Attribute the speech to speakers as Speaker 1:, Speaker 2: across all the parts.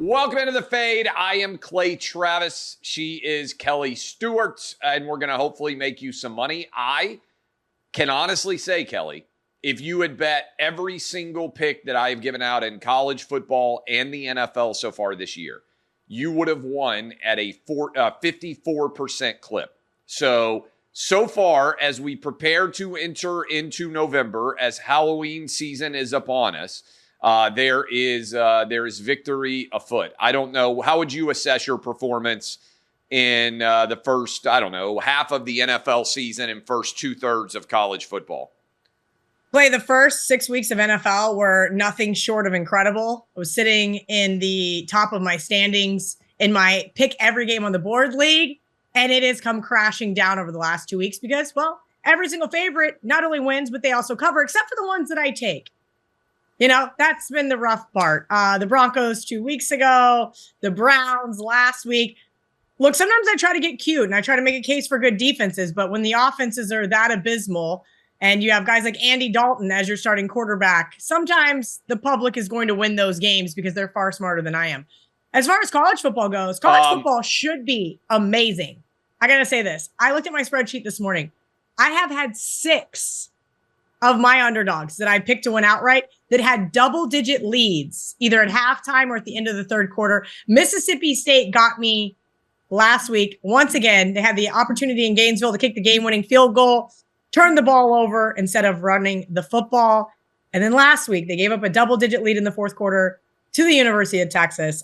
Speaker 1: Welcome into the Fade. I am Clay Travis. She is Kelly Stewart, and we're going to hopefully make you some money. I can honestly say, Kelly, if you had bet every single pick that I have given out in college football and the NFL so far this year, you would have won at a 54% clip. So far, as we prepare to enter into November, as Halloween season is upon us, there is victory afoot. I don't know. How would you assess your performance in the first, half of the NFL season and first 2/3 of college football?
Speaker 2: Clay, the first 6 weeks of NFL were nothing short of incredible. I was sitting in the top of my standings in my pick every game on the board league, and it has come crashing down over the last 2 weeks because, well, every single favorite not only wins, but they also cover, except for the ones that I take. You know, that's been the rough part. The Broncos 2 weeks ago, the Browns last week. Look, sometimes I try to get cute and I try to make a case for good defenses, but when the offenses are that abysmal and you have guys like Andy Dalton as your starting quarterback, sometimes the public is going to win those games because they're far smarter than I am. As far as college football goes, college football should be amazing. I got to say this. I looked at my spreadsheet this morning. I have had 6 of my underdogs that I picked to win outright that had double-digit leads, either at halftime or at the end of the third quarter. Mississippi State got me last week. Once again, they had the opportunity in Gainesville to kick the game-winning field goal, turn the ball over instead of running the football. And then last week, they gave up a double-digit lead in the fourth quarter to the University of Texas.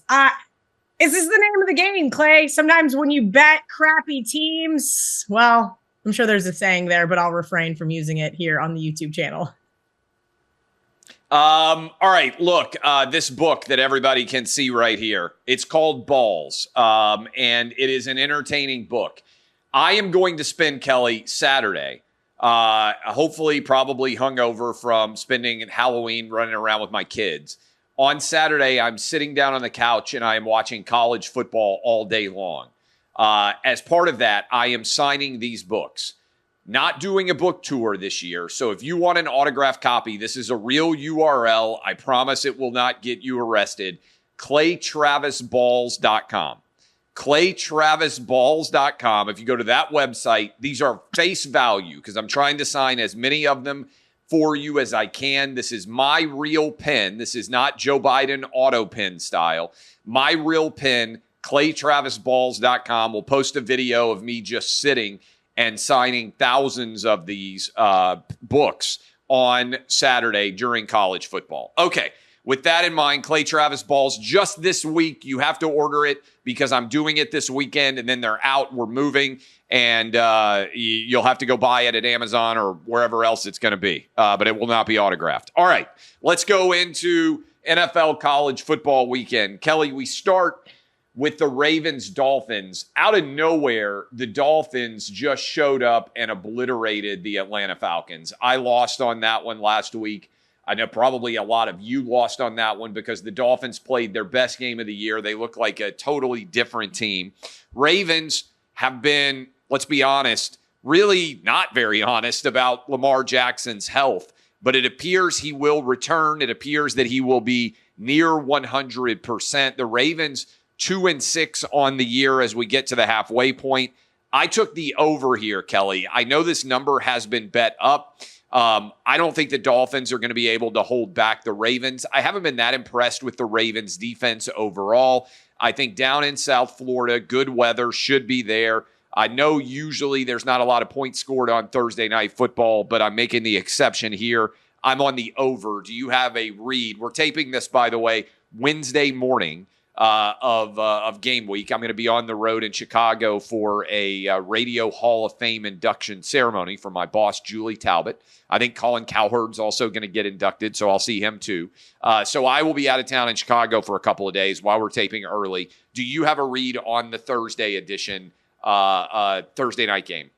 Speaker 2: Is this the name of the game, Clay? Sometimes when you bet crappy teams, well, I'm sure there's a saying there, but I'll refrain from using it here on the YouTube channel.
Speaker 1: All right, look, this book that everybody can see right here, it's called Balls, and it is an entertaining book. I am going to spend, Kelly, Saturday, hopefully probably hungover from spending Halloween running around with my kids. On Saturday, I'm sitting down on the couch and I am watching college football all day long. As part of that, I am signing these books. Not doing a book tour this year. So if you want an autographed copy, this is a real URL. I promise it will not get you arrested. ClayTravisBalls.com. ClayTravisBalls.com. If you go to that website, these are face value because I'm trying to sign as many of them for you as I can. This is my real pen. This is not Joe Biden auto pen style. My real pen, ClayTravisBalls.com. We'll post a video of me just sitting and signing thousands of these books on Saturday during college football. Okay, with that in mind, Clay Travis Balls, just this week, you have to order it because I'm doing it this weekend, and then they're out. We're moving, and you'll have to go buy it at Amazon or wherever else it's going to be, but it will not be autographed. All right, let's go into NFL college football weekend. Kelly, we start with the Ravens-Dolphins. Out of nowhere, the Dolphins just showed up and obliterated the Atlanta Falcons. I lost on that one last week. I know probably a lot of you lost on that one because the Dolphins played their best game of the year. They look like a totally different team. Ravens have been, let's be honest, really not very honest about Lamar Jackson's health, but it appears he will return. It appears that he will be near 100%. The Ravens 2-6 on the year as we get to the halfway point. I took the over here, Kelly. I know this number has been bet up. I don't think the Dolphins are going to be able to hold back the Ravens. I haven't been that impressed with the Ravens defense overall. I think down in South Florida, good weather should be there. I know usually there's not a lot of points scored on Thursday Night Football, but I'm making the exception here. I'm on the over. Do you have a read? We're taping this, by the way, Wednesday morning of game week. I'm going to be on the road in Chicago for a Radio Hall of Fame induction ceremony for my boss, Julie Talbot. I think Colin Cowherd's also going to get inducted, so I'll see him too. So I will be out of town in Chicago for a couple of days while we're taping early. Do you have a read on the Thursday edition, Thursday night game?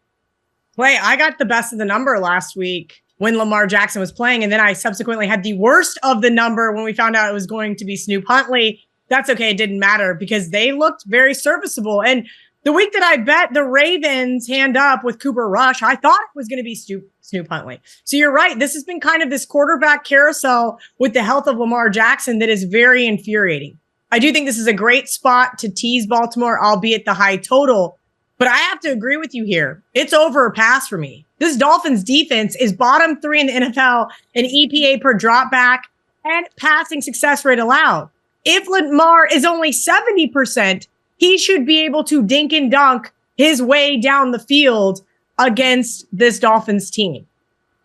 Speaker 2: Wait, I got the best of the number last week when Lamar Jackson was playing, and then I subsequently had the worst of the number when we found out it was going to be Snoop Huntley. That's okay. It didn't matter because they looked very serviceable. And the week that I bet the Ravens hand up with Cooper Rush, I thought it was going to be Snoop Huntley. So you're right. This has been kind of this quarterback carousel with the health of Lamar Jackson that is very infuriating. I do think this is a great spot to tease Baltimore, albeit the high total. But I have to agree with you here. It's over or pass for me. This Dolphins defense is bottom 3 in the NFL in EPA per dropback and passing success rate allowed. If Lamar is only 70%, he should be able to dink and dunk his way down the field against this Dolphins team.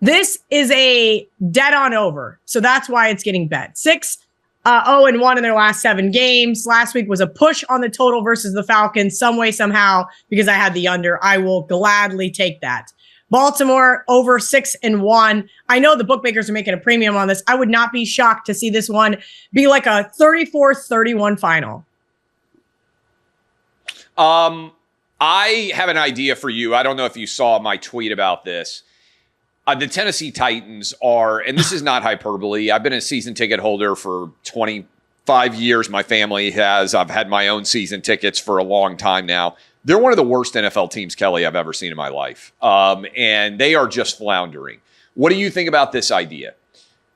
Speaker 2: This is a dead on over. So that's why it's getting bet. 6-0-1 in their last 7 games. Last week was a push on the total versus the Falcons some way, somehow, because I had the under. I will gladly take that. Baltimore over 6-1. I know the bookmakers are making a premium on this. I would not be shocked to see this one be like a 34-31 final.
Speaker 1: I have an idea for you. I don't know if you saw my tweet about this. The Tennessee Titans are, and this is not hyperbole, I've been a season ticket holder for 25 years. My family has. I've had my own season tickets for a long time now. They're one of the worst NFL teams, Kelly, I've ever seen in my life. And they are just floundering. What do you think about this idea?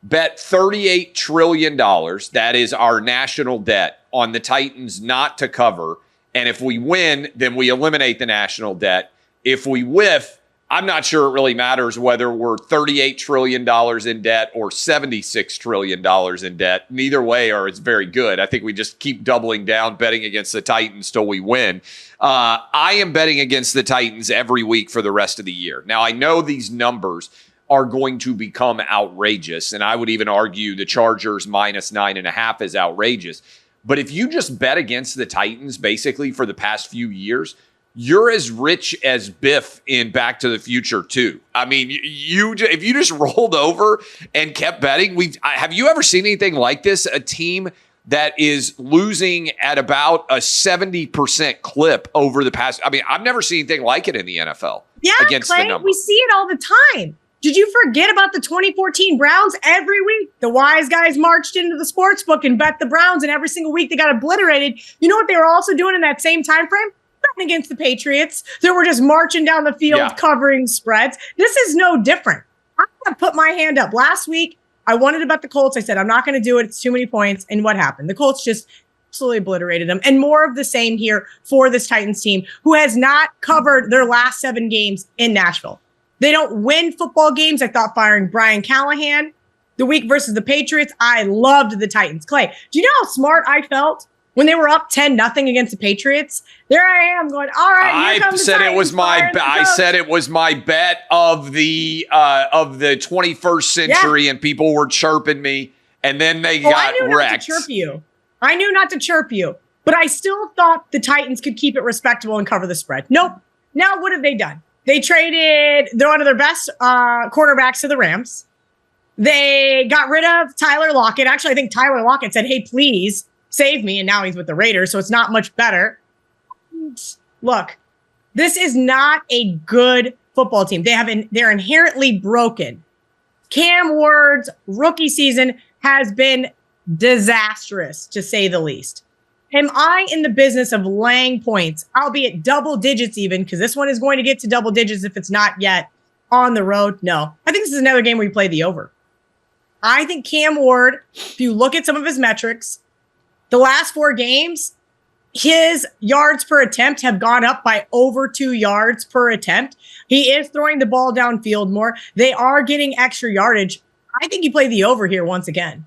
Speaker 1: Bet $38 trillion, that is our national debt, on the Titans not to cover. And if we win, then we eliminate the national debt. If we whiff, I'm not sure it really matters whether we're $38 trillion in debt or $76 trillion in debt. Neither way it's very good. I think we just keep doubling down, betting against the Titans till we win. I am betting against the Titans every week for the rest of the year. Now, I know these numbers are going to become outrageous, and I would even argue the Chargers minus 9.5 is outrageous. But if you just bet against the Titans basically for the past few years, you're as rich as Biff in Back to the Future 2. I mean, if you just rolled over and kept betting, have you ever seen anything like this? A team that is losing at about a 70% clip over the past. I mean, I've never seen anything like it in the NFL.
Speaker 2: Yeah,
Speaker 1: against
Speaker 2: Clay,
Speaker 1: the number.
Speaker 2: We see it all the time. Did you forget about the 2014 Browns? Every week, the wise guys marched into the sports book and bet the Browns, and every single week they got obliterated. You know what they were also doing in that same time frame? Betting against the Patriots. They were just marching down the field, covering spreads. This is no different. I'm going to put my hand up. Last week, I wanted to bet the Colts. I said, I'm not going to do it. It's too many points. And what happened? The Colts just absolutely obliterated them. And more of the same here for this Titans team, who has not covered their last 7 games in Nashville. They don't win football games. I thought firing Brian Callahan the week versus the Patriots, I loved the Titans. Clay, do you know how smart I felt when they were up 10-0 against the Patriots? There I am going, all right, here comes the Titans.
Speaker 1: I said it was my bet of the 21st century, and people were chirping me, and then they got wrecked.
Speaker 2: I knew not to chirp you, but I still thought the Titans could keep it respectable and cover the spread. Nope. Now what have they done? They traded one of their best quarterbacks to the Rams. They got rid of Tyler Lockett. Actually, I think Tyler Lockett said, hey, please save me. And now he's with the Raiders, so it's not much better. And look, this is not a good football team. They're inherently broken. Cam Ward's rookie season has been disastrous, to say the least. Am I in the business of laying points, albeit double digits even, because this one is going to get to double digits if it's not yet on the road? No. I think this is another game where you play the over. I think Cam Ward, if you look at some of his metrics, the last 4 games, his yards per attempt have gone up by over 2 yards per attempt. He is throwing the ball downfield more. They are getting extra yardage. I think you play the over here once again.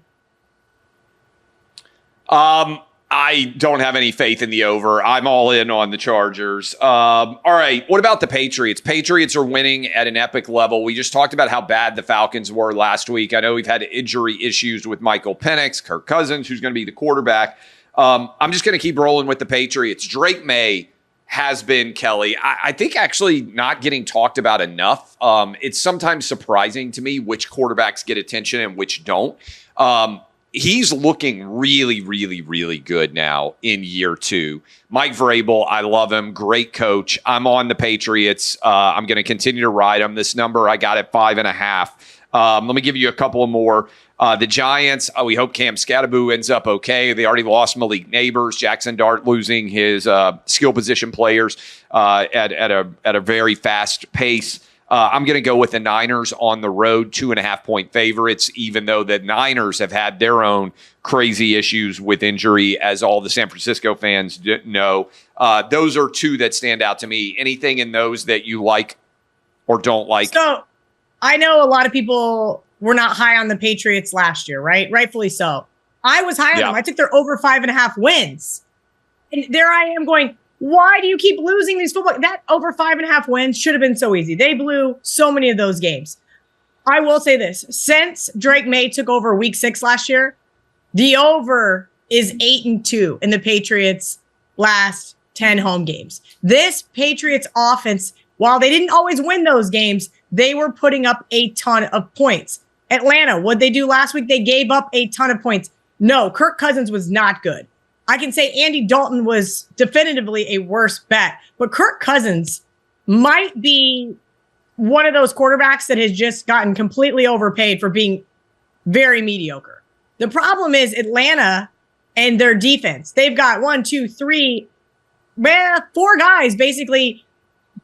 Speaker 1: I don't have any faith in the over. I'm all in on the Chargers. All right. What about the Patriots? Patriots are winning at an epic level. We just talked about how bad the Falcons were last week. I know we've had injury issues with Michael Penix, Kirk Cousins, who's going to be the quarterback. I'm just going to keep rolling with the Patriots. Drake May has been, Kelly, I think actually not getting talked about enough. It's sometimes surprising to me which quarterbacks get attention and which don't. He's looking really, really, really good now in year 2. Mike Vrabel, I love him. Great coach. I'm on the Patriots. I'm going to continue to ride him. This number I got at 5.5. Let me give you a couple of more. The Giants, we hope Cam Scatteraboo ends up okay. They already lost Malik Neighbors. Jackson Dart losing his skill position players at a very fast pace. I'm going to go with the Niners on the road, 2.5-point favorites, even though the Niners have had their own crazy issues with injury, as all the San Francisco fans know. Those are two that stand out to me. Anything in those that you like or don't like?
Speaker 2: So I know a lot of people were not high on the Patriots last year, right? Rightfully so. I was high on them. I took their over 5.5 wins. And there I am going, why do you keep losing these football? That over 5.5 wins should have been so easy. They blew so many of those games. I will say this. Since Drake May took over week 6 last year, the over is 8-2 in the Patriots' last 10 home games. This Patriots offense, while they didn't always win those games, they were putting up a ton of points. Atlanta, what'd they do last week? They gave up a ton of points. No, Kirk Cousins was not good. I can say Andy Dalton was definitively a worse bet, but Kirk Cousins might be one of those quarterbacks that has just gotten completely overpaid for being very mediocre. The problem is Atlanta and their defense. They've got 4 guys basically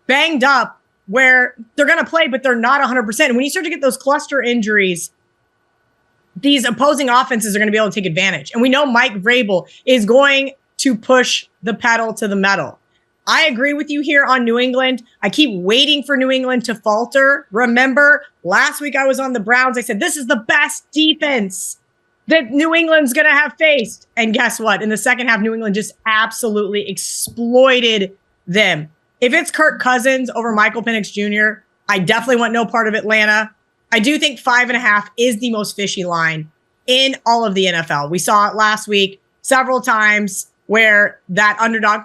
Speaker 2: banged up where they're going to play, but they're not 100%. And when you start to get those cluster injuries, these opposing offenses are going to be able to take advantage. And we know Mike Vrabel is going to push the pedal to the metal. I agree with you here on New England. I keep waiting for New England to falter. Remember, last week I was on the Browns. I said, this is the best defense that New England's going to have faced. And guess what? In the second half, New England just absolutely exploited them. If it's Kirk Cousins over Michael Penix Jr., I definitely want no part of Atlanta. I do think 5.5 is the most fishy line in all of the NFL. We saw it last week several times where that underdog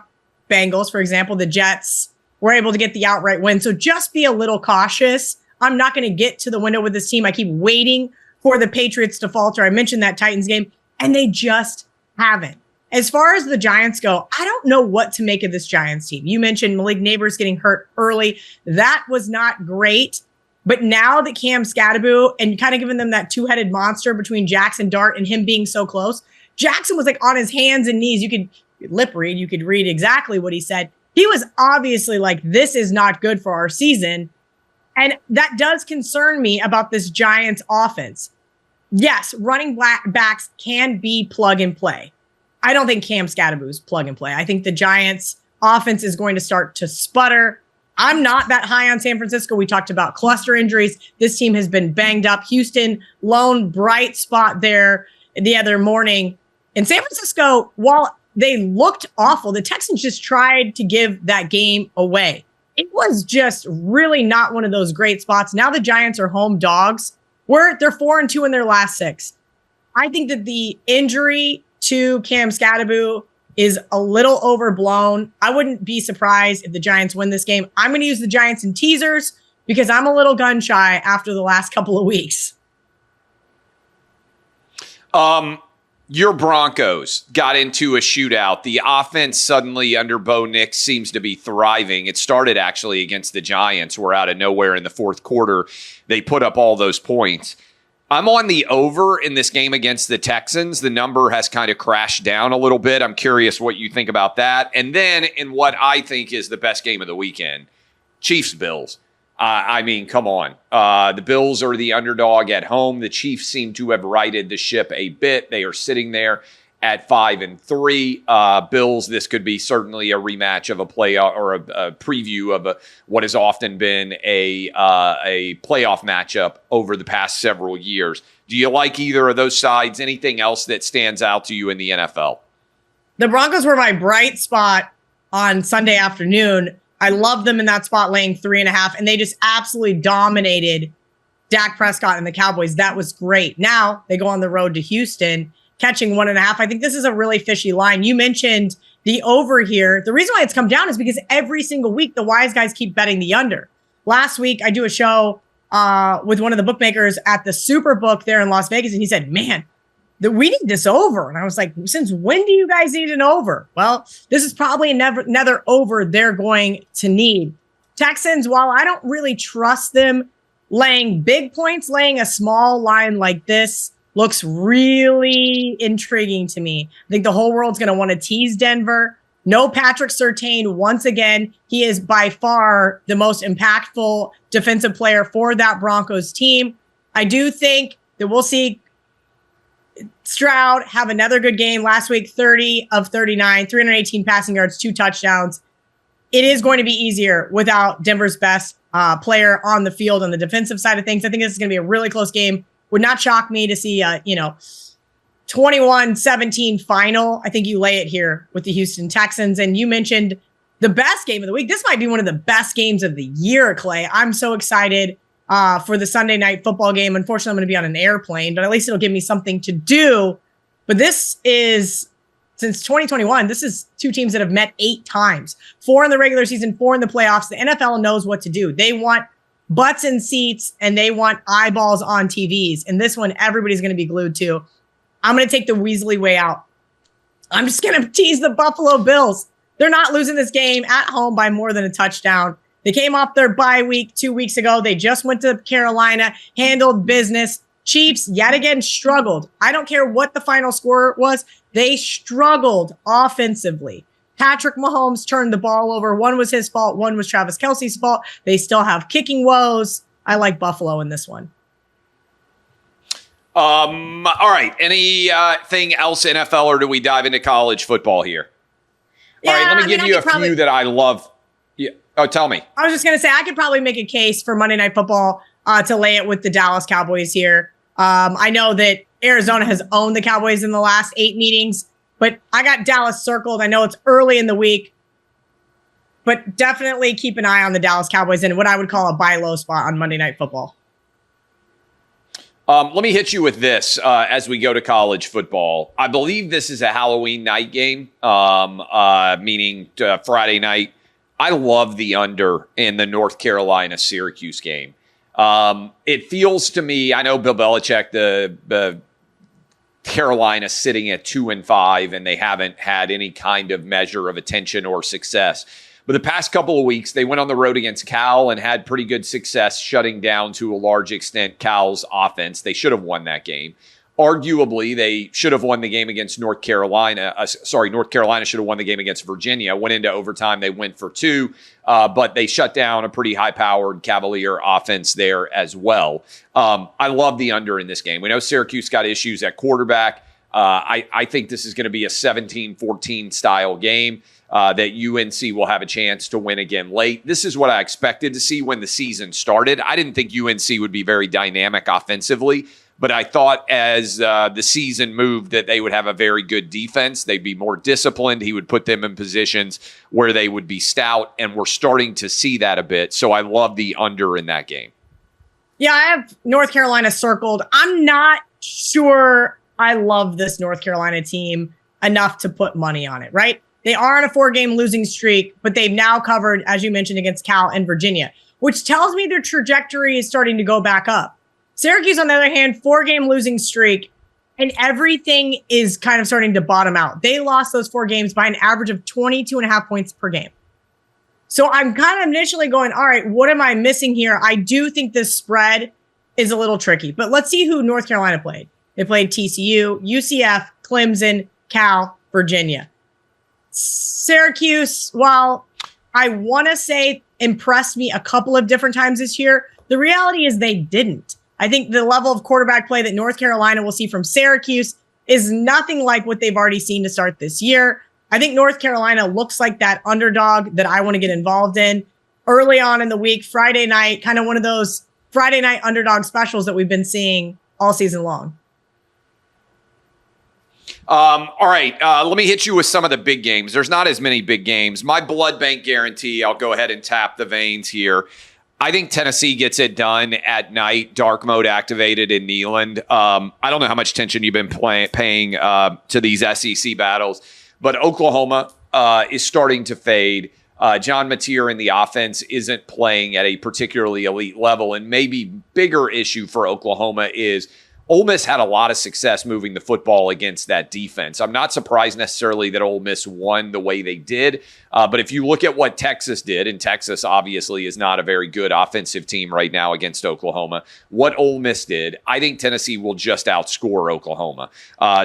Speaker 2: Bengals, for example, the Jets were able to get the outright win. So just be a little cautious. I'm not going to get to the window with this team. I keep waiting for the Patriots to falter. I mentioned that Titans game, and they just haven't. As far as the Giants go, I don't know what to make of this Giants team. You mentioned Malik Neighbors getting hurt early. That was not great. But now that Cam Scatterbo and kind of giving them that two-headed monster between Jackson Dart and him being so close, Jackson was like on his hands and knees. You could lip read. You could read exactly what he said. He was obviously like, this is not good for our season. And that does concern me about this Giants offense. Yes, running backs can be plug and play. I don't think Cam Scatterbo is plug and play. I think the Giants offense is going to start to sputter. I'm not that high on San Francisco. We talked about cluster injuries. This team has been banged up. Houston, lone bright spot there the other morning. In San Francisco, while they looked awful, the Texans just tried to give that game away. It was just really not one of those great spots. Now the Giants are home dogs. They're 4-2 in their last 6. I think that the injury to Cam Scatterbo is a little overblown. I wouldn't be surprised if the Giants win this game. I'm going to use the Giants in teasers because I'm a little gun shy after the last couple of weeks.
Speaker 1: Your Broncos got into a shootout. The offense suddenly under Bo Nix seems to be thriving. It started actually against the Giants, where out of nowhere in the fourth quarter, they put up all those points. I'm on the over in this game against the Texans. The number has kind of crashed down a little bit. I'm curious what you think about that. And then in what I think is the best game of the weekend, Chiefs-Bills. I mean, come on. The Bills are the underdog at home. The Chiefs seem to have righted the ship a bit. They are sitting there at 5-3. Bills, this could be certainly a rematch of a playoff or a preview of what has often been a playoff matchup over the past several years. Do you like either of those sides? Anything else that stands out to you in the NFL?
Speaker 2: The Broncos were my bright spot on Sunday afternoon. I love them in that spot laying 3.5, and they just absolutely dominated Dak Prescott and the Cowboys. That was great. Now they go on the road to Houston, catching 1.5. I think this is a really fishy line. You mentioned the over here. The reason why it's come down is because every single week, the wise guys keep betting the under. Last week, I do a show with one of the bookmakers at the Superbook there in Las Vegas, and he said, man, we need this over. And I was like, since when do you guys need an over? Well, this is probably another over they're going to need. Texans, while I don't really trust them laying big points, laying a small line like this looks really intriguing to me. I think the whole world's going to want to tease Denver. No Patrick Surtain. Once again, he is by far the most impactful defensive player for that Broncos team. I do think that we'll see Stroud have another good game. Last week, 30 of 39, 318 passing yards, 2 touchdowns. It is going to be easier without Denver's best player on the field on the defensive side of things. I think this is going to be a really close game. Would not shock me to see, 21-17 final. I think you lay it here with the Houston Texans. And you mentioned the best game of the week. This might be one of the best games of the year, Clay. I'm so excited for the Sunday night football game. Unfortunately, I'm going to be on an airplane, but at least it'll give me something to do. But this is, since 2021, this is 2 teams that have met 8 times. 4 in the regular season, 4 in the playoffs. The NFL knows what to do. They want butts in seats and they want eyeballs on TVs. And this one, everybody's going to be glued to. I'm going to take the Weasley way out. I'm just going to tease the Buffalo Bills. They're not losing this game at home by more than a touchdown. They came off their bye week 2 weeks ago. They just went to Carolina, handled business. Chiefs yet again struggled. I don't care what the final score was. They struggled offensively. Patrick Mahomes turned the ball over. One was his fault. One was Travis Kelce's fault. They still have kicking woes. I like Buffalo in this one.
Speaker 1: All right. Anything else NFL, or do we dive into college football here?
Speaker 2: Yeah,
Speaker 1: all right. Let me give you a few that I love. Yeah. Oh, tell me.
Speaker 2: I was just going to say, I could probably make a case for Monday Night Football to lay it with the Dallas Cowboys here. I know that Arizona has owned the Cowboys in the last 8 meetings, but I got Dallas circled. I know it's early in the week, but definitely keep an eye on the Dallas Cowboys in what I would call a buy low spot on Monday Night Football.
Speaker 1: Let me hit you with this as we go to college football. I believe this is a Halloween night game, meaning Friday night. I love the under in the North Carolina-Syracuse game. It feels to me, I know Bill Belichick, the Carolina sitting at 2-5, and they haven't had any kind of measure of attention or success. But the past couple of weeks, they went on the road against Cal and had pretty good success shutting down, to a large extent, Cal's offense. They should have won that game. Arguably, they should have won the game against North Carolina. North Carolina should have won the game against Virginia. Went into overtime. They went for 2, but they shut down a pretty high-powered Cavalier offense there as well. I love the under in this game. We know Syracuse got issues at quarterback. I think this is going to be a 17-14 style game. That UNC will have a chance to win again late. This is what I expected to see when the season started. I didn't think UNC would be very dynamic offensively, but I thought as the season moved that they would have a very good defense. They'd be more disciplined. He would put them in positions where they would be stout, and we're starting to see that a bit. So I love the under in that game.
Speaker 2: Yeah, I have North Carolina circled. I'm not sure I love this North Carolina team enough to put money on it, right? They are on a 4-game losing streak, but they've now covered, as you mentioned, against Cal and Virginia, which tells me their trajectory is starting to go back up. Syracuse, on the other hand, 4-game losing streak, and everything is kind of starting to bottom out. They lost those 4 games by an average of 22.5 points per game. So I'm kind of initially going, all right, what am I missing here? I do think this spread is a little tricky, but let's see who North Carolina played. They played TCU, UCF, Clemson, Cal, Virginia. Syracuse, while I want to say impressed me a couple of different times this year, the reality is they didn't. I think the level of quarterback play that North Carolina will see from Syracuse is nothing like what they've already seen to start this year. I think North Carolina looks like that underdog that I want to get involved in early on in the week, Friday night, kind of one of those Friday night underdog specials that we've been seeing all season long.
Speaker 1: All right, let me hit you with some of the big games. There's not as many big games. My blood bank guarantee, I'll go ahead and tap the veins here. I think Tennessee gets it done at night, dark mode activated in Neyland. I don't know how much attention you've been paying to these SEC battles, but Oklahoma is starting to fade. John Mateer in the offense isn't playing at a particularly elite level, and maybe bigger issue for Oklahoma is Ole Miss had a lot of success moving the football against that defense. I'm not surprised necessarily that Ole Miss won the way they did. But if you look at what Texas did, and Texas obviously is not a very good offensive team right now against Oklahoma, what Ole Miss did, I think Tennessee will just outscore Oklahoma.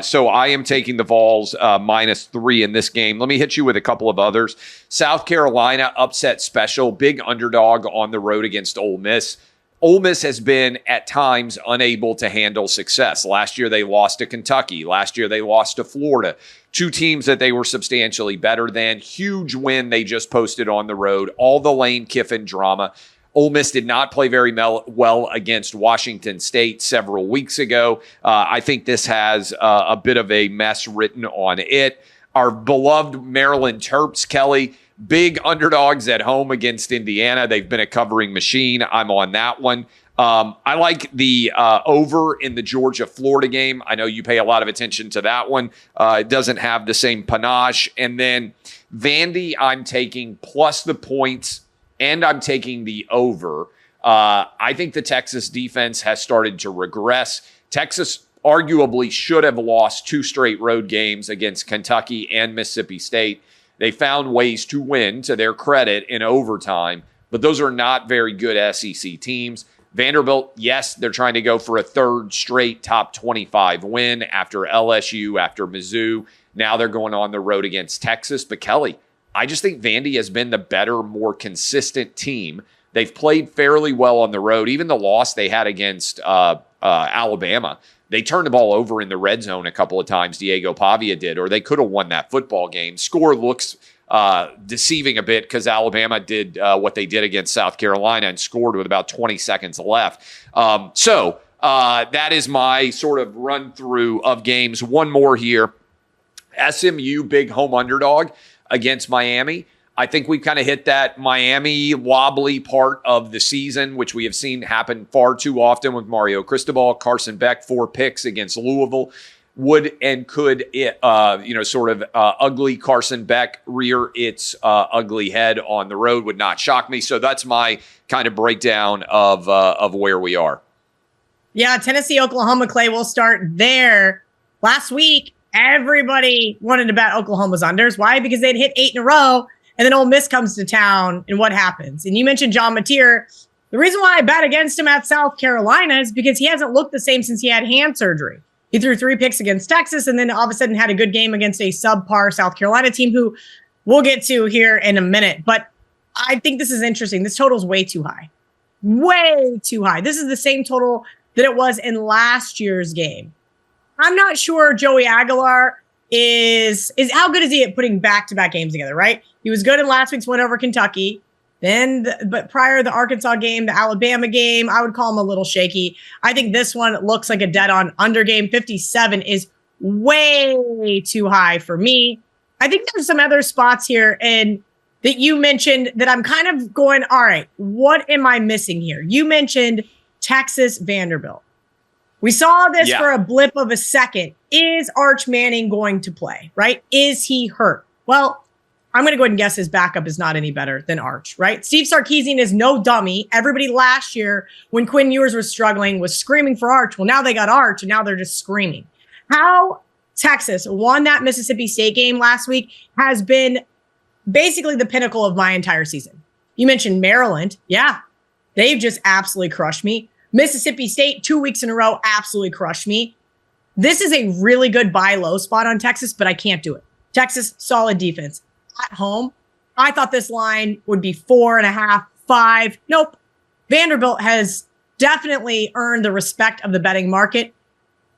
Speaker 1: So I am taking the Vols -3 in this game. Let me hit you with a couple of others. South Carolina upset special, big underdog on the road against Ole Miss. Ole Miss has been at times unable to handle success. Last year, they lost to Kentucky. Last year, they lost to Florida. Two teams that they were substantially better than. Huge win they just posted on the road. All the Lane Kiffin drama. Ole Miss did not play very well against Washington State several weeks ago. I think this has a bit of a mess written on it. Our beloved Maryland Terps, Kelly, big underdogs at home against Indiana. They've been a covering machine. I'm on that one. I like the over in the Georgia-Florida game. I know you pay a lot of attention to that one. It doesn't have the same panache. And then Vandy, I'm taking plus the points, and I'm taking the over. I think the Texas defense has started to regress. Texas arguably should have lost 2 straight road games against Kentucky and Mississippi State. They found ways to win, to their credit, in overtime, but those are not very good SEC teams. Vanderbilt, yes, they're trying to go for a 3rd straight top 25 win after LSU, after Mizzou. Now they're going on the road against Texas. But Kelly, I just think Vandy has been the better, more consistent team. They've played fairly well on the road. Even the loss they had against Alabama, they turned the ball over in the red zone a couple of times, Diego Pavia did, or they could have won that football game. Score looks deceiving a bit because Alabama did what they did against South Carolina and scored with about 20 seconds left. So that is my sort of run through of games. One more here. SMU, big home underdog against Miami. I think we've kind of hit that Miami wobbly part of the season, which we have seen happen far too often with Mario Cristobal, Carson Beck, 4 picks against Louisville. Would and could it, ugly Carson Beck rear its ugly head on the road would not shock me. So that's my kind of breakdown of where we are.
Speaker 2: Yeah, Tennessee, Oklahoma, Clay, we'll start there. Last week, everybody wanted to bet Oklahoma's unders. Why? Because they'd hit 8 in a row. And then Ole Miss comes to town, and what happens? And you mentioned John Mateer. The reason why I bet against him at South Carolina is because he hasn't looked the same since he had hand surgery. He threw 3 picks against Texas, and then all of a sudden had a good game against a subpar South Carolina team who we'll get to here in a minute. But I think this is interesting. This total is way too high. Way too high. This is the same total that it was in last year's game. I'm not sure Joey Aguilar is how good is he at putting back-to-back games together, right? He was good in last week's win over Kentucky. But prior to the Arkansas game, the Alabama game, I would call him a little shaky. I think this one looks like a dead-on under game. 57 is way too high for me. I think there's some other spots here and that you mentioned that I'm kind of going, all right, what am I missing here? You mentioned Texas Vanderbilt. We saw this for a blip of a second. Is Arch Manning going to play, right? Is he hurt? Well, I'm going to go ahead and guess his backup is not any better than Arch, right? Steve Sarkisian is no dummy. Everybody last year, when Quinn Ewers was struggling, was screaming for Arch. Well, now they got Arch, and now they're just screaming. How Texas won that Mississippi State game last week has been basically the pinnacle of my entire season. You mentioned Maryland. Yeah, they've just absolutely crushed me. Mississippi State, 2 weeks in a row, absolutely crushed me. This is a really good buy low spot on Texas, but I can't do it. Texas, solid defense. At home, I thought this line would be 4.5, 5. Nope. Vanderbilt has definitely earned the respect of the betting market.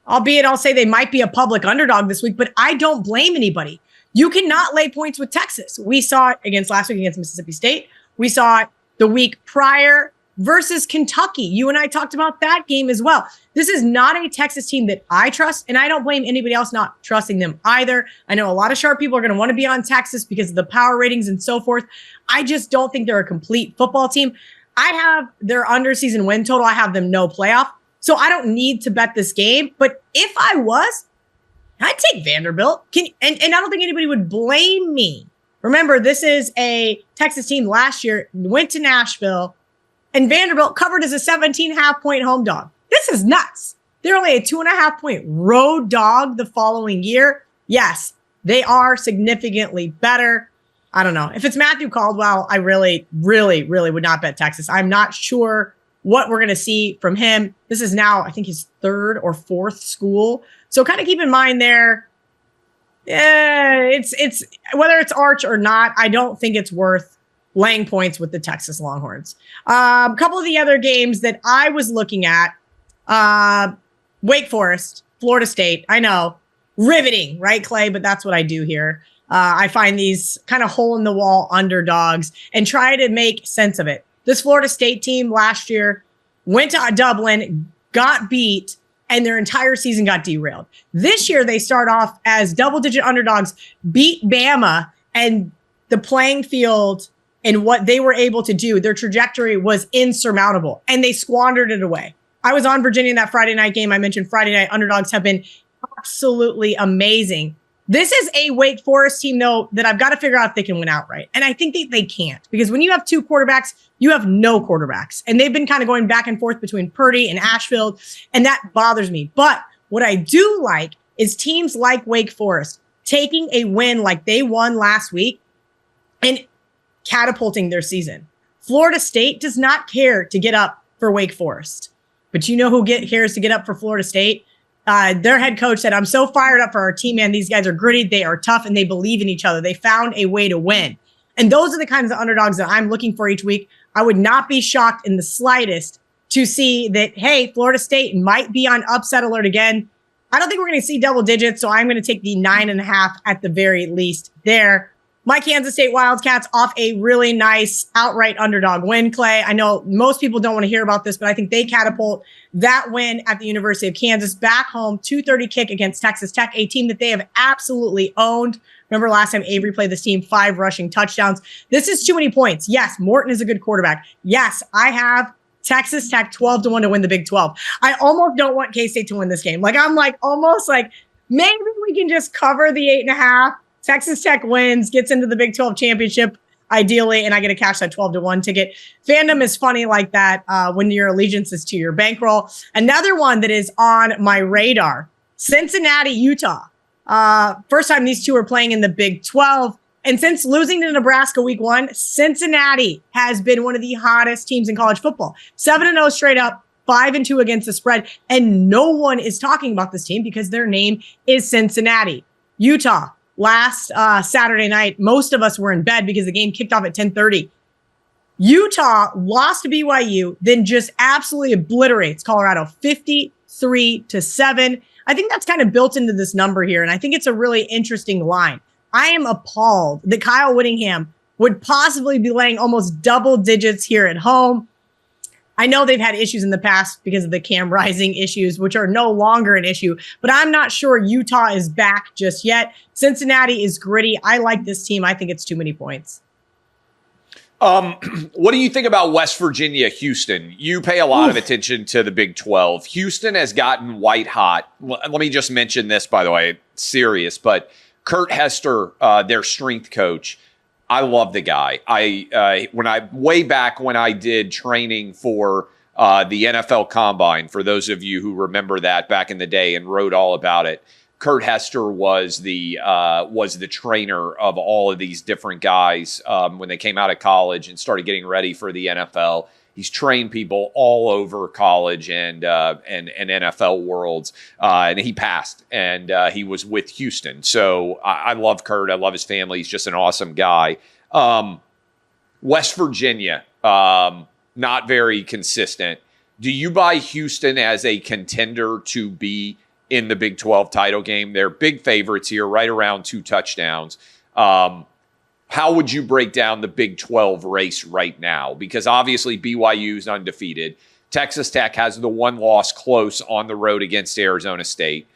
Speaker 2: Albeit I'll say they might be a public underdog this week, but I don't blame anybody. You cannot lay points with Texas. We saw it last week against Mississippi State. We saw it the week prior versus Kentucky. You and I talked about that game as well. This is not a Texas team that I trust, and I don't blame anybody else not trusting them either. I know a lot of sharp people are going to want to be on Texas because of the power ratings and so forth. I just don't think they're a complete football team. I have their under-season win total. I have them no playoff, so I don't need to bet this game. But if I was, I'd take Vanderbilt. And I don't think anybody would blame me. Remember, this is a Texas team last year, went to Nashville, and Vanderbilt covered as a 17.5-point home dog. This is nuts. They're only a 2.5-point road dog the following year. Yes, they are significantly better. I don't know. If it's Matthew Caldwell, I really, really, really would not bet Texas. I'm not sure what we're going to see from him. This is now, I think, his third or fourth school. So kind of keep in mind there. It's whether it's Arch or not, I don't think it's worth laying points with the Texas Longhorns. A couple of the other games that I was looking at, Wake Forest, Florida State. I know, riveting, right, Clay? But that's what I do here. I find these kind of hole-in-the-wall underdogs and try to make sense of it. This Florida State team last year went to Dublin, got beat, and their entire season got derailed. This year, they start off as double-digit underdogs, beat Bama, and the playing field and what they were able to do, their trajectory was insurmountable, and they squandered it away. I was on Virginia in that Friday night game. I mentioned Friday night underdogs have been absolutely amazing. This is a Wake Forest team, though, that I've got to figure out if they can win outright. And I think they can't, because when you have two quarterbacks, you have no quarterbacks. And they've been kind of going back and forth between Purdy and Ashfield, and that bothers me. But what I do like is teams like Wake Forest taking a win like they won last week and catapulting their season. Florida State does not care to get up for Wake Forest. But you know who cares to get up for Florida State? Their head coach said, I'm so fired up for our team, man. These guys are gritty, they are tough, and they believe in each other. They found a way to win. And those are the kinds of underdogs that I'm looking for each week. I would not be shocked in the slightest to see that, hey, Florida State might be on upset alert again. I don't think we're going to see double digits, so I'm going to take the 9.5 at the very least there. My Kansas State Wildcats off a really nice outright underdog win, Clay. I know most people don't want to hear about this, but I think they catapult that win at the University of Kansas back home, 2:30 kick against Texas Tech, a team that they have absolutely owned. Remember last time Avery played this team, 5 rushing touchdowns. This is too many points. Yes, Morton is a good quarterback. Yes, I have Texas Tech 12-1 to win the Big 12. I almost don't want K-State to win this game. I'm almost like, maybe we can just cover the 8.5. Texas Tech wins, gets into the Big 12 championship, ideally, and I get to cash that 12-1 ticket. Fandom is funny like that when your allegiance is to your bankroll. Another one that is on my radar, Cincinnati, Utah. First time these two are playing in the Big 12. And since losing to Nebraska week 1, Cincinnati has been one of the hottest teams in college football. 7-0 straight up, 5-2 against the spread. And no one is talking about this team because their name is Cincinnati. Utah. Last Saturday night, most of us were in bed because the game kicked off at 10:30. Utah lost to BYU, then just absolutely obliterates Colorado 53-7. I think that's kind of built into this number here, and I think it's a really interesting line. I am appalled that Kyle Whittingham would possibly be laying almost double digits here at home. I know they've had issues in the past because of the Cam Rising issues, which are no longer an issue, but I'm not sure Utah is back just yet. Cincinnati is gritty. I like this team. I think it's too many points.
Speaker 1: What do you think about West Virginia, Houston? You pay a lot of attention to the Big 12. Houston has gotten white hot. Let me just mention this, by the way, it's serious, but Kurt Hester, their strength coach, I love the guy. Way back when I did training for the NFL Combine, for those of you who remember that back in the day and wrote all about it, Kurt Hester was the trainer of all of these different guys when they came out of college and started getting ready for the NFL. He's trained people all over college and NFL worlds, and he passed, and he was with Houston. So I love Kurt. I love his family. He's just an awesome guy. West Virginia, not very consistent. Do you buy Houston as a contender to be in the Big 12 title game? They're big favorites here, right around 2 touchdowns. How would you break down the Big 12 race right now? Because obviously BYU is undefeated. Texas Tech has the one loss close on the road against Arizona State.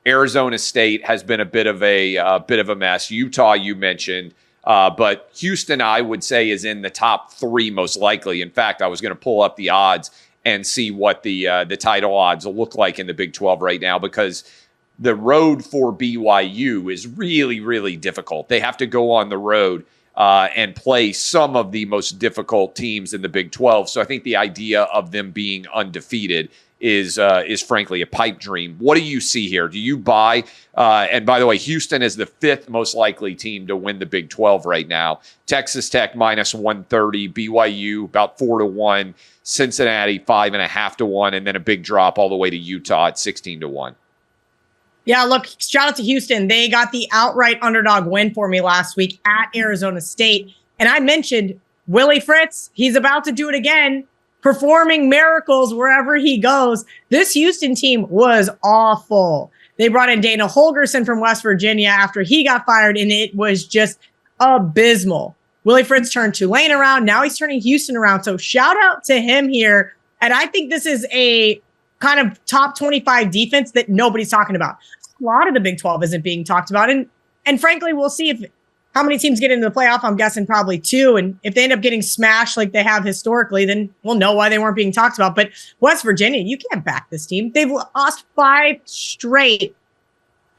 Speaker 1: Arizona State has been a bit of a mess. Utah, you mentioned, but Houston, I would say, is in the top 3 most likely. In fact, I was going to pull up the odds and see what the title odds look like in the Big 12 right now, because the road for BYU is really, really difficult. They have to go on the road and play some of the most difficult teams in the Big 12. So I think the idea of them being undefeated is frankly a pipe dream. What do you see here? Do you buy? And by the way, Houston is the 5th most likely team to win the Big 12 right now. Texas Tech -130, BYU about 4-1, Cincinnati 5.5-1, and then a big drop all the way to Utah at 16-1.
Speaker 2: Yeah, look, shout out to Houston. They got the outright underdog win for me last week at Arizona State. And I mentioned Willie Fritz. He's about to do it again, performing miracles wherever he goes. This Houston team was awful. They brought in Dana Holgerson from West Virginia after he got fired, and it was just abysmal. Willie Fritz turned Tulane around. Now he's turning Houston around. So shout out to him here. And I think this is a kind of top 25 defense that nobody's talking about. A lot of the Big 12 isn't being talked about. And frankly, we'll see how many teams get into the playoff. I'm guessing probably 2. And if they end up getting smashed like they have historically, then we'll know why they weren't being talked about. But West Virginia, you can't back this team. They've lost 5 straight.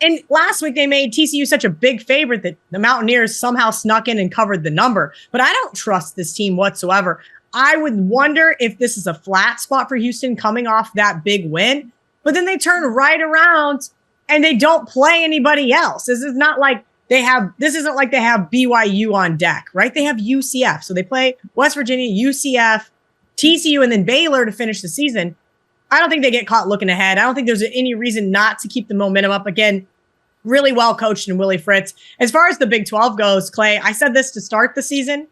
Speaker 2: And last week they made TCU such a big favorite that the Mountaineers somehow snuck in and covered the number. But I don't trust this team whatsoever. I would wonder if this is a flat spot for Houston coming off that big win, but then they turn right around and they don't play anybody else. This isn't like they have BYU on deck, right? They have UCF. So they play West Virginia, UCF, TCU, and then Baylor to finish the season. I don't think they get caught looking ahead. I don't think there's any reason not to keep the momentum up. Again, really well coached in Willie Fritz. As far as the Big 12 goes, Clay, I said this to start the season.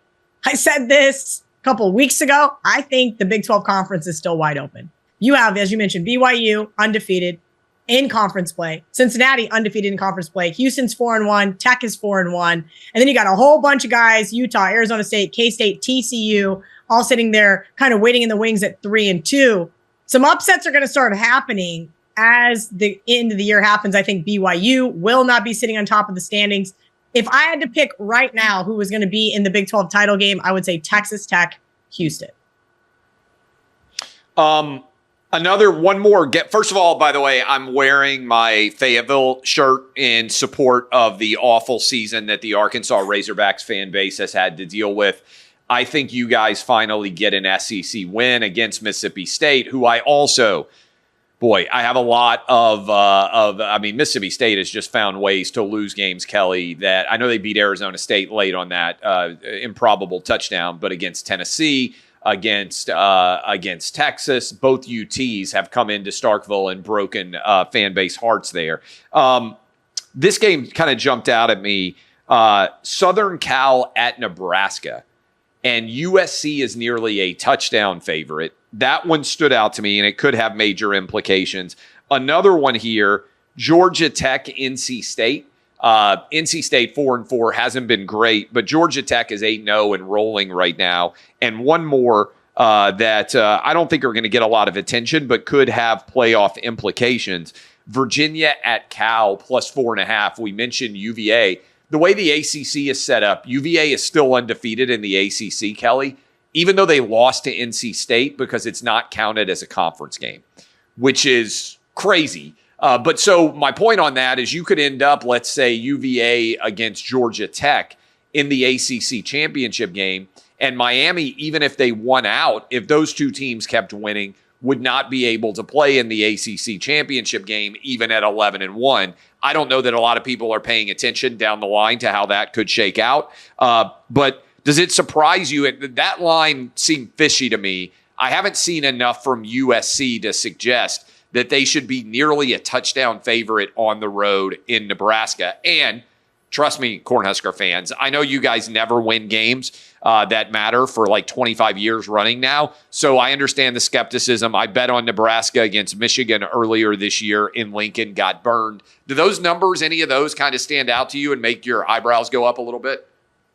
Speaker 2: I said this couple of weeks ago. I think the Big 12 conference is still wide open. You have, as you mentioned, BYU undefeated in conference play, Cincinnati undefeated in conference play, Houston's 4-1, Tech is 4-1, and then you got a whole bunch of guys, Utah, Arizona State, K-State, TCU, all sitting there kind of waiting in the wings at 3-2. Some upsets are going to start happening as the end of the year happens. I think BYU will not be sitting on top of the standings. If I had to pick right now who was going to be in the Big 12 title game, I would say Texas Tech, Houston.
Speaker 1: One more. First of all, by the way, I'm wearing my Fayetteville shirt in support of the awful season that the Arkansas Razorbacks fan base has had to deal with. I think you guys finally get an SEC win against Mississippi State, who I also... Boy, I have a lot I mean, Mississippi State has just found ways to lose games, Kelly, that I know they beat Arizona State late on that improbable touchdown, but against Tennessee, against Texas, both UTs have come into Starkville and broken fan base hearts there. This game kind of jumped out at me. Southern Cal at Nebraska, and USC is nearly a touchdown favorite. That one stood out to me, and it could have major implications. Another one here, Georgia Tech, NC State. NC State 4-4 hasn't been great, but Georgia Tech is 8-0 and rolling right now. And one more that I don't think are going to get a lot of attention, but could have playoff implications. Virginia at Cal +4.5. We mentioned UVA. The way the ACC is set up, UVA is still undefeated in the ACC, Kelly, even though they lost to NC State because it's not counted as a conference game, which is crazy. But so my point on that is you could end up, let's say, UVA against Georgia Tech in the ACC championship game, and Miami, even if they won out, if those two teams kept winning, would not be able to play in the ACC championship game, even at 11-1. I don't know that a lot of people are paying attention down the line to how that could shake out. But does it surprise you? That line seemed fishy to me. I haven't seen enough from USC to suggest that they should be nearly a touchdown favorite on the road in Nebraska. And trust me, Cornhusker fans, I know you guys never win games that matter for like 25 years running now. So I understand the skepticism. I bet on Nebraska against Michigan earlier this year in Lincoln, got burned. Do those numbers, any of those kind of stand out to you and make your eyebrows go up a little bit?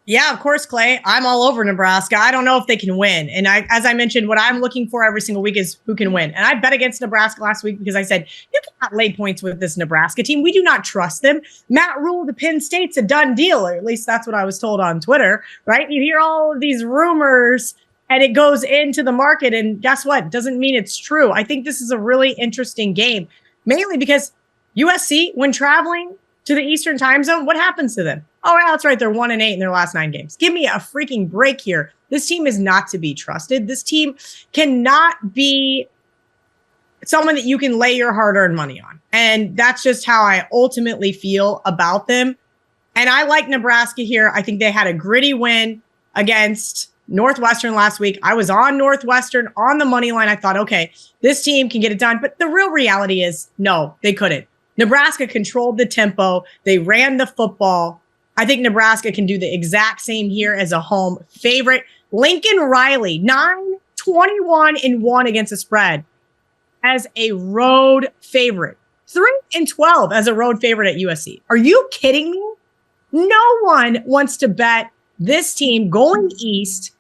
Speaker 2: Yeah, of course, Clay. I'm all over Nebraska. I don't know if they can win. And as I mentioned, what I'm looking for every single week is who can win. And I bet against Nebraska last week because I said, you cannot lay points with this Nebraska team. We do not trust them. Matt Rule to Penn State's a done deal, or at least that's what I was told on Twitter, right? You hear all of these rumors and it goes into the market. And guess what? Doesn't mean it's true. I think this is a really interesting game, mainly because USC, when traveling to the Eastern time zone, what happens to them? Oh, yeah, that's right. They're 1-8 in their last 9 games. Give me a freaking break here. This team is not to be trusted. This team cannot be someone that you can lay your hard-earned money on. And that's just how I ultimately feel about them. And I like Nebraska here. I think they had a gritty win against Northwestern last week. I was on Northwestern on the money line. I thought, okay, this team can get it done. But the real reality is, no, they couldn't. Nebraska controlled the tempo. They ran the football. I think Nebraska can do the exact same here as a home favorite. Lincoln Riley, 9-21-1 against the spread as a road favorite. 3-12 as a road favorite at USC. Are you kidding me? No one wants to bet this team going east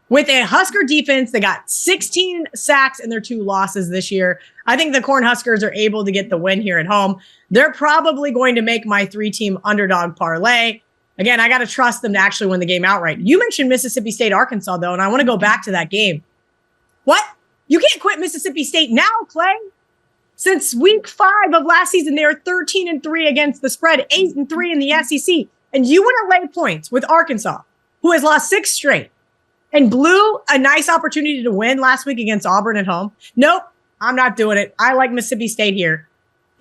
Speaker 2: with a Husker defense that got 16 sacks in their 2 losses this year. I think the Cornhuskers are able to get the win here at home. They're probably going to make my 3-team underdog parlay. Again, I got to trust them to actually win the game outright. You mentioned Mississippi State, Arkansas, though, and I want to go back to that game. What? You can't quit Mississippi State now, Clay. Since week 5 of last season, they are 13-3 against the spread, 8-3 in the SEC. And you want to lay points with Arkansas, who has lost 6 straight and blew a nice opportunity to win last week against Auburn at home. Nope, I'm not doing it. I like Mississippi State here.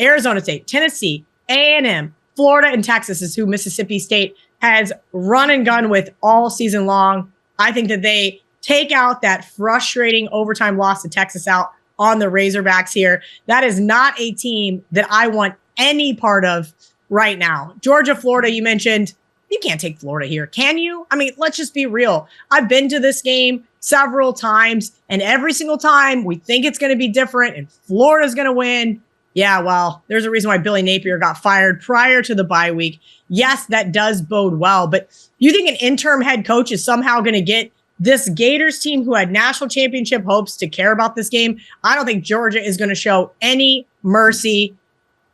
Speaker 2: Arizona State, Tennessee, A&M, Florida, and Texas is who Mississippi State has run and gun with all season long. I think that they take out that frustrating overtime loss to Texas out on the Razorbacks here. That is not a team that I want any part of right now. Georgia, Florida, you mentioned. You can't take Florida here, can you? I mean, let's just be real. I've been to this game several times, and every single time we think it's going to be different and Florida's going to win. Yeah, well, there's a reason why Billy Napier got fired prior to the bye week. Yes, that does bode well, but you think an interim head coach is somehow going to get this Gators team who had national championship hopes to care about this game? I don't think Georgia is going to show any mercy.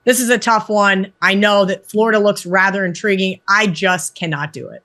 Speaker 2: This is a tough one. I know that Florida looks rather intriguing. I just cannot do it.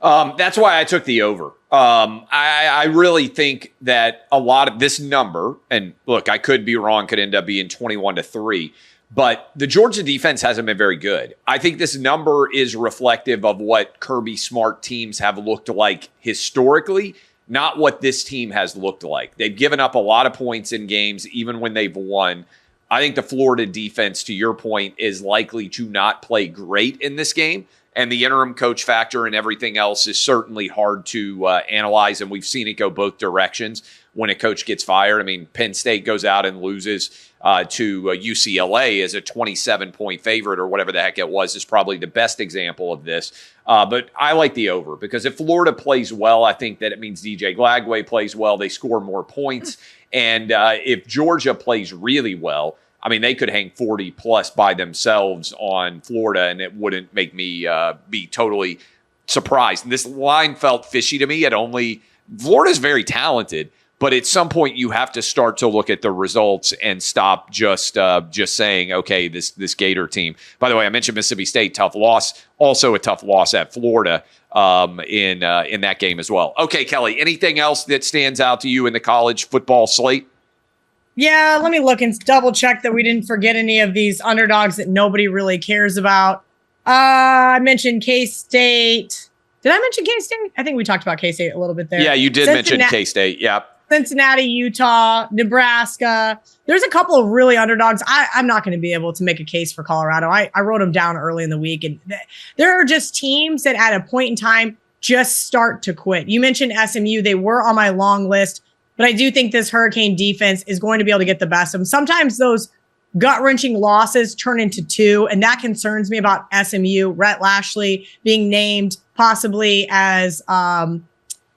Speaker 1: That's why I took the over. I really think that a lot of this number, and look, I could be wrong, could end up being 21-3, but the Georgia defense hasn't been very good. I think this number is reflective of what Kirby Smart teams have looked like historically, not what this team has looked like. They've given up a lot of points in games, even when they've won. I think the Florida defense, to your point, is likely to not play great in this game. And the interim coach factor and everything else is certainly hard to analyze. And we've seen it go both directions when a coach gets fired. I mean, Penn State goes out and loses to UCLA as a 27-point favorite or whatever the heck it was, is probably the best example of this. But I like the over because if Florida plays well, I think that it means DJ Glagway plays well. They score more points. And if Georgia plays really well, I mean, they could hang 40 plus by themselves on Florida, and it wouldn't make me be totally surprised. And this line felt fishy to me. Florida's very talented, but at some point you have to start to look at the results and stop just saying, okay, this Gator team. By the way, I mentioned Mississippi State, tough loss, also a tough loss at Florida in that game as well. Okay, Kelly, anything else that stands out to you in the college football slate?
Speaker 2: Yeah, let me look and double check that we didn't forget any of these underdogs that nobody really cares about. I mentioned K-State. Did I mention K-State? I think we talked about K-State a little bit there.
Speaker 1: Yeah, you did mention K-State. Yeah.
Speaker 2: Cincinnati, Utah, Nebraska. There's a couple of really underdogs. I'm not going to be able to make a case for Colorado. I wrote them down early in the week. And there are just teams that at a point in time just start to quit. You mentioned SMU. They were on my long list. But I do think this Hurricane defense is going to be able to get the best of them. Sometimes those gut-wrenching losses turn into 2, and that concerns me about SMU. Rhett Lashley being named possibly as a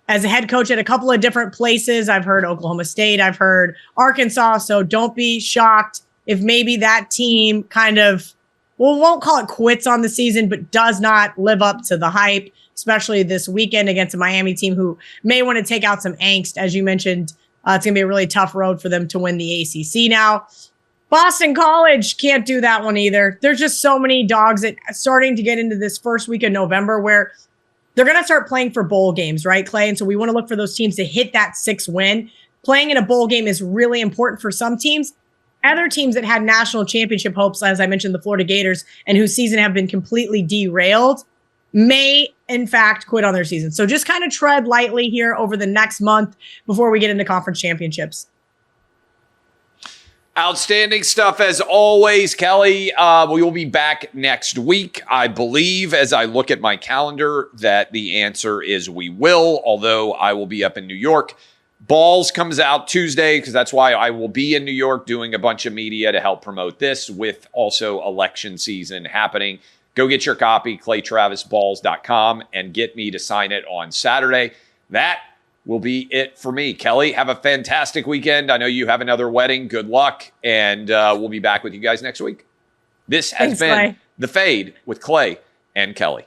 Speaker 2: head coach at a couple of different places. I've heard Oklahoma State. I've heard Arkansas. So don't be shocked if maybe that team kind of, well, won't call it quits on the season, but does not live up to the hype, especially this weekend against a Miami team who may want to take out some angst. As you mentioned, it's going to be a really tough road for them to win the ACC now. Boston College can't do that one either. There's just so many dogs that starting to get into this first week of November where they're going to start playing for bowl games, right, Clay? And so we want to look for those teams to hit that 6 win. Playing in a bowl game is really important for some teams. Other teams that had national championship hopes, as I mentioned, the Florida Gators, and whose season have been completely derailed, may, in fact, quit on their season. So just kind of tread lightly here over the next month before we get into conference championships.
Speaker 1: Outstanding stuff as always, Kelly. We will be back next week. I believe, as I look at my calendar, that the answer is we will, although I will be up in New York. Balls comes out Tuesday because that's why I will be in New York doing a bunch of media to help promote this, with also election season happening. Go get your copy, claytravisballs.com, and get me to sign it on Saturday. That will be it for me. Kelly, have a fantastic weekend. I know you have another wedding. Good luck. And we'll be back with you guys next week. This has been
Speaker 2: Clay.
Speaker 1: The Fade with Clay and Kelly.